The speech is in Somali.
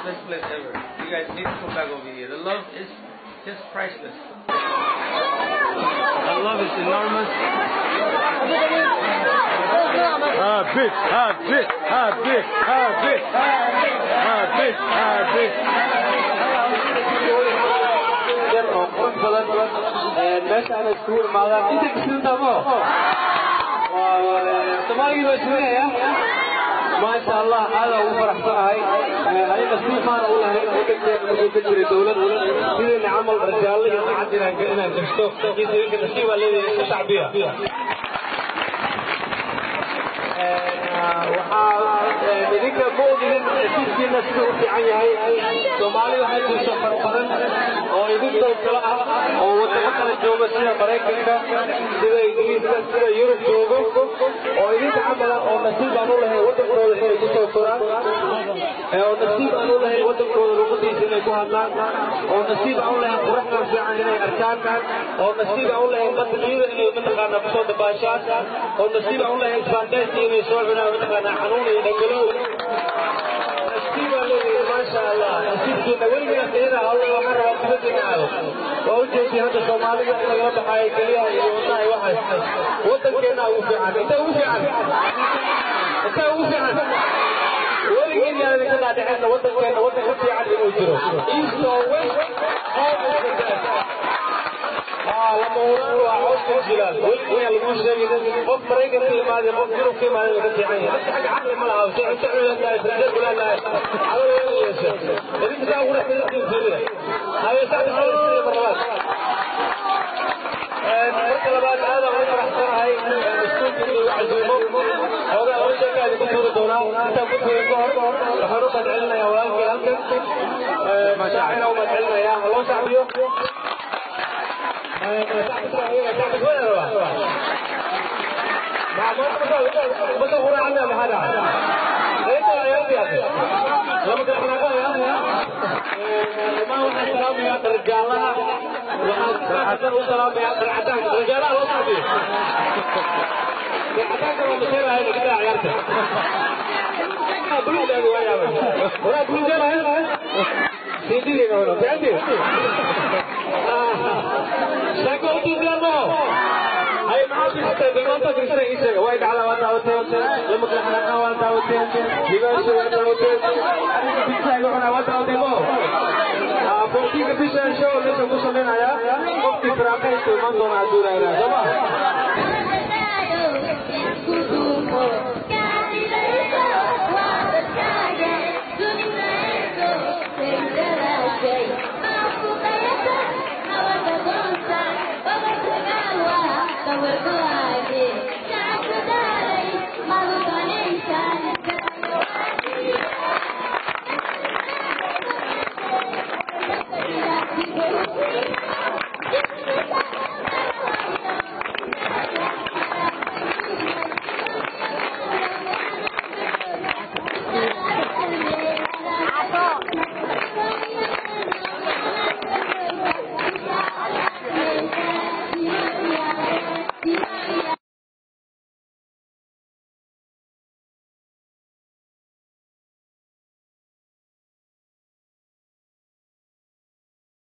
best place ever. You guys need to come back over here. The love is just priceless. The love is enormous. Big. الناس على السوق مع انت كنت تمام تمام يا ما شاء الله هذا هو فرحته هاي مسؤول ما اقول هاي وكتير الدوله اللي عمل رجال اللي عندنا هنا نشوف تقييد النصيب الذي الشعبيه idinka moodin sidkiina siduu u fiican yahay Soomaali waxay ku safar badan oo idinka kala ah oo wadamo kala jooga sida Mareykanka sida Ingiriiska sida Yurub joogo oo idinka camal oo nasiib aan u lahayn wadankooda inay ku soo koraan oo nasiib aan u lahayn wadankooda luqadiisa inay ku hadlaan oo nasiib aan u lahayn quruxda fiican inay arkaan oo nasiib aan u lahayn badnida inay mataqaana ku soo dabaashaan oo nasiib aan u lahayn isbaandeys inay soo cunaan mataqaana xanuun iyo dhagalow nasiib aan leeyahay ma sha Allah nasiibkiina weligaa teeda Allah waxaan rabaa kubadina aado waa u jeedii hadda Soomaalida laga baxay kaliya iyo wallahi waxa wadankeena ugu fiican inta ugu fiican weligeena laga dhaadhicin wadankeena wadanka fiican inuu jiro east or west لما هو عاوز الجلال وين المشكلة قف مريقة في ماذا قف جرو في ماذا بس يعني حاجة عقل ما لها وشيء تعمل لك رجال ولا لا على وين شيء اللي تساوي رح تنزل فيه هذا يساعد على مرات الكلمات هذا غير راح ترى هاي السوق اللي عزومه هذا أول شيء قاعد يقول دونا أنت قلت له حروف تعلنا يا ولد كلامك مشاعر وما تعلنا يا الله شعبيه بتقول عنها بهذا ليس يا أخي لما كنا ما هو السلام يا رجالة وحسن السلام يا رجالة لا صاحبي العتاق والمسيرة هاي كده عيارته أقول له يا ولا أقول له هنا سيدي لي هنا فهمتي شكو تجربه هاي ما في حتى زمان تقرأ إيشه وايد على وتاوتين لما كنا حنا وتاوتين لباس وتاوتين أنا بيتزا يقولون وتاوتين مو فوقي كبيشة شو لسه مسلمين يا وقت فراقي سلمان دونا دورا يا جماعة